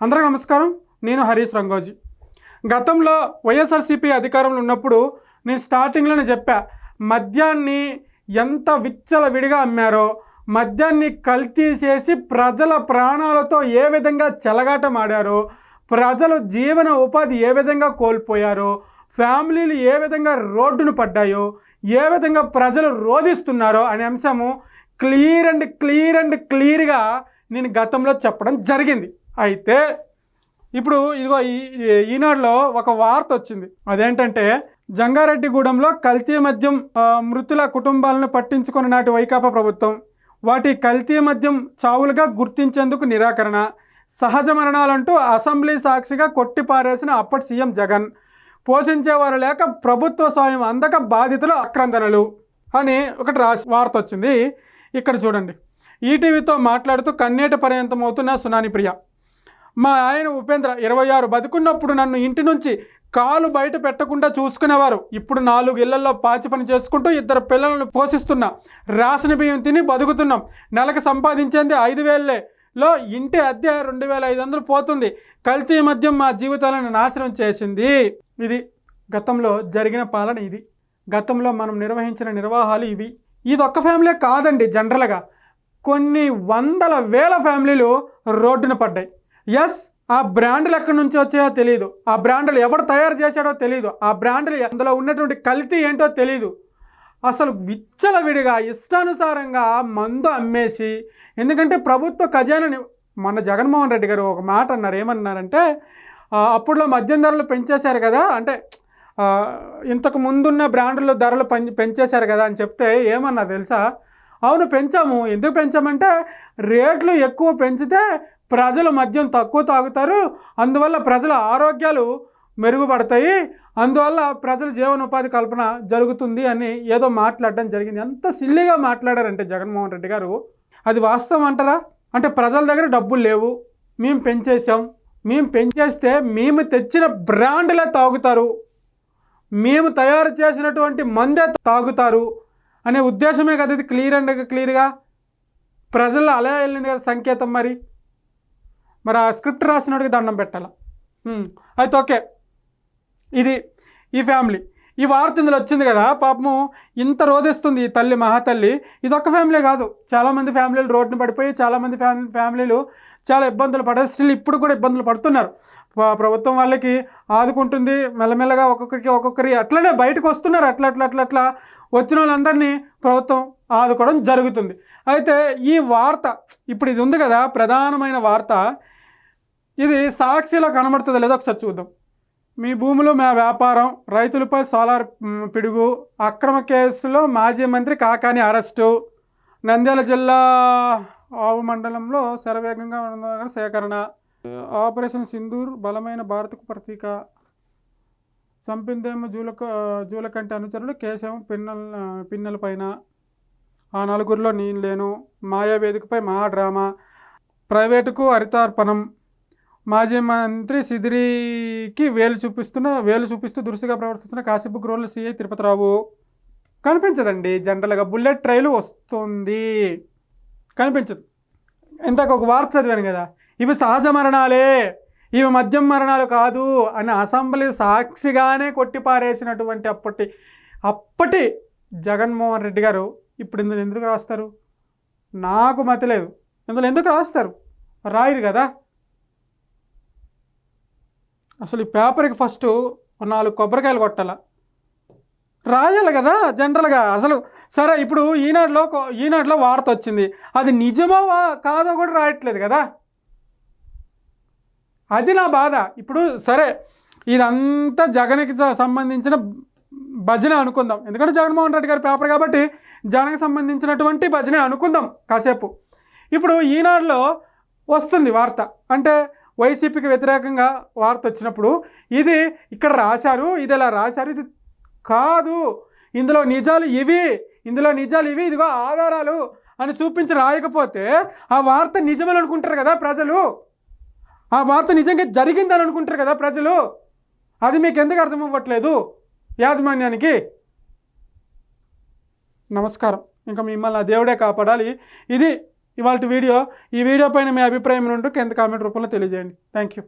అందరికీ నమస్కారం. నేను హరీష్ రంగోజీ. గతంలో వైఎస్ఆర్సీపీ అధికారంలో ఉన్నప్పుడు నేను స్టార్టింగ్లోనే చెప్పా, మద్యాన్ని ఎంత విచ్చలవిడిగా అమ్మారో, మద్యాన్ని కల్తీ చేసి ప్రజల ప్రాణాలతో ఏ విధంగా చెలగాటమాడారో, ప్రజలు జీవన ఉపాధి ఏ విధంగా కోల్పోయారో, ఫ్యామిలీలు ఏ విధంగా రోడ్డును పడ్డాయో, ఏ విధంగా ప్రజలు రోధిస్తున్నారో అనే అంశము క్లియర్గా నేను గతంలో చెప్పడం జరిగింది. అయితే ఇప్పుడు ఇదిగో ఈనాడులో ఒక వార్త వచ్చింది. అదేంటంటే, జంగారెడ్డిగూడెంలో కల్తీ మద్యం మృతుల కుటుంబాలను పట్టించుకున్న నాటి వైకాపా ప్రభుత్వం వాటి కల్తీ మద్యం చావులుగా గుర్తించేందుకు నిరాకరణ, సహజ మరణాలంటూ అసెంబ్లీ సాక్షిగా కొట్టిపారేసిన అప్పటి సీఎం జగన్, పోషించేవారు లేక ప్రభుత్వ సాయం అందక బాధితుల ఆక్రందనలు అని ఒకటి వార్త వచ్చింది. ఇక్కడ చూడండి. ఈటీవీతో మాట్లాడుతూ కన్నీట పర్యంతమవుతున్న సునాని ప్రియ, మా ఆయన ఉపేంద్ర 26 బతుకున్నప్పుడు నన్ను ఇంటి నుంచి కాలు బయట పెట్టకుండా చూసుకునేవారు. ఇప్పుడు 4 ఇళ్లలో పాచి పని చేసుకుంటూ 2 పిల్లలను పోషిస్తున్నా, రేషన్ బియ్యం తిని బతుకుతున్నాం. నెలకు సంపాదించేది 5,000లో ఇంటి అద్దె 2,500 పోతుంది. కల్తీ మద్యం మా జీవితాలను నాశనం చేసింది. ఇది గతంలో జరిగిన పాలన. ఇది గతంలో మనం నిర్వహించిన నిర్వాహాలు ఇవి. ఇది ఒక్క ఫ్యామిలీ కాదండి, జనరల్గా కొన్ని వందల వేల ఫ్యామిలీలు రోడ్డున పడ్డాయి. ఎస్, ఆ బ్రాండ్లు ఎక్కడి నుంచి వచ్చాయో తెలియదు, ఆ బ్రాండ్లు ఎవరు తయారు చేశాడో తెలియదు, ఆ బ్రాండ్లు అందులో ఉన్నటువంటి కల్తీ ఏంటో తెలియదు. అసలు విచ్చలవిడిగా ఇష్టానుసారంగా మందు అమ్మేసి, ఎందుకంటే ప్రభుత్వ ఖజానాని మన జగన్మోహన్ రెడ్డి గారు ఒక మాట అన్నారు. ఏమన్నారంటే, అప్పుడులో మద్యం ధరలు పెంచేశారు కదా, అంటే ఇంతకు ముందున్న బ్రాండ్ల ధరలు పెంచేశారు కదా అని చెప్తే ఏమన్నారు తెలుసా? అవును పెంచాము. ఎందుకు పెంచామంటే, రేట్లు ఎక్కువ పెంచితే ప్రజలు మద్యం తక్కువ తాగుతారు, అందువల్ల ప్రజల ఆరోగ్యాలు మెరుగుపడతాయి, అందువల్ల ప్రజల జీవనోపాధి కల్పన జరుగుతుంది అని ఏదో మాట్లాడడం జరిగింది. ఎంత సిల్లీగా మాట్లాడారంటే జగన్మోహన్ రెడ్డి గారు. అది వాస్తవం అంటారా? అంటే ప్రజల దగ్గర డబ్బులు లేవు, మేము పెంచేసాం, మేము పెంచేస్తే మేము తెచ్చిన బ్రాండ్లే తాగుతారు, మేము తయారు చేసినటువంటి మందే తాగుతారు అనే ఉద్దేశమే కదా ఇది. క్లియర్గా ప్రజల్లో అలా వెళ్ళింది కదా సంకేతం. మరి ఆ స్క్రిప్ట్ రాసినోడికి దండం పెట్టాల. అయితే ఓకే, ఇది ఈ ఫ్యామిలీ. ఈ వార్త ఇందులో వచ్చింది కదా, పాపము ఇంత రోధిస్తుంది ఈ తల్లి, మహాతల్లి. ఇదొక్క ఫ్యామిలీ కాదు, చాలామంది ఫ్యామిలీలు రోడ్డున పడిపోయి, చాలామంది ఫ్యామిలీలు చాలా ఇబ్బందులు పడారు. స్టిల్ ఇప్పుడు కూడా ఇబ్బందులు పడుతున్నారు. ప్రభుత్వం వాళ్ళకి ఆదుకుంటుంది, మెల్లమెల్లగా ఒక్కొక్కరి అట్లనే బయటకు వస్తున్నారు. అట్లా వచ్చిన వాళ్ళందరినీ ప్రభుత్వం ఆదుకోవడం జరుగుతుంది. అయితే ఈ వార్త ఇప్పుడు ఇది ఉంది కదా, ప్రధానమైన వార్త, ఇది సాక్షిలో కనబడుతుందో లేదో ఒకసారి చూద్దాం. మీ భూములు మా వ్యాపారం, రైతులపై సోలార్ పిడుగు, అక్రమ కేసులో మాజీ మంత్రి కాకాని అరెస్టు, నంద్యాల జిల్లా ఆవు మండలంలో శరవేగంగా సేకరణ, ఆపరేషన్ సింధూర్ బలమైన భారత్కు ప్రతీక, చంపిందేమో జూలకంటి అనుచరులు, కేశవం పిన్నెల పైన, ఆ నలుగురిలో నేను లేను, మాయావేదికపై మహా డ్రామా, ప్రైవేటుకు హరితార్పణం, మాజీ మంత్రి సిదిరికి వేలు చూపిస్తూ దురుసుగా ప్రవర్తిస్తున్న కాశీబుక్ రోడ్ల సిఐ తిరుపతిరావు. కనిపించదండి జనరల్గా, బుల్లెట్ ట్రైలు వస్తుంది, కనిపించదు. ఇంతకు ఒక వార్త చదివాను కదా, ఇవి సహజ మరణాలే, ఇవి మద్యం మరణాలు కాదు అని అసెంబ్లీ సాక్షిగానే కొట్టిపారేసినటువంటి అప్పటి జగన్మోహన్ రెడ్డి గారు ఇప్పుడు ఇందులో ఎందుకు రాస్తారు? నాకు మతి లేదు. ఇందులో ఎందుకు రాస్తారు? రాయరు కదా. అసలు ఈ పేపర్కి ఫస్ట్ 4 కొబ్బరికాయలు కొట్టాల, రాయాలి కదా జనరల్గా. అసలు సరే, ఇప్పుడు ఈనాడులో వార్త వచ్చింది, అది నిజమో కాదో కూడా రాయట్లేదు కదా. అది నా బాధ. ఇప్పుడు సరే, ఇదంతా జగన్కి సంబంధించిన భజన అనుకుందాం, ఎందుకంటే జగన్మోహన్ రెడ్డి గారి పేపర్ కాబట్టి జగన్కి సంబంధించినటువంటి భజనే అనుకుందాం కాసేపు. ఇప్పుడు ఈనాడులో వస్తుంది వార్త, అంటే వైసీపీకి వ్యతిరేకంగా వార్త వచ్చినప్పుడు ఇది ఇక్కడ రాశారు, ఇది ఇలా రాశారు, ఇది కాదు, ఇందులో నిజాలు ఇవి, ఇదిగో ఆధారాలు అని చూపించి రాయకపోతే ఆ వార్త నిజమని అనుకుంటారు కదా ప్రజలు. ఆ వార్త నిజంగా జరిగిందని అనుకుంటారు కదా ప్రజలు. అది మీకు ఎందుకు అర్థం అవ్వట్లేదు యాజమాన్యానికి? నమస్కారం. ఇంకా మిమ్మల్ని దేవుడే కాపాడాలి. ఇది ఇవాళ వీడియో. ఈ వీడియో పైన మీ అభిప్రాయం ఉంటూ కింద కామెంట్ రూపంలో తెలియజేయండి. Thank you.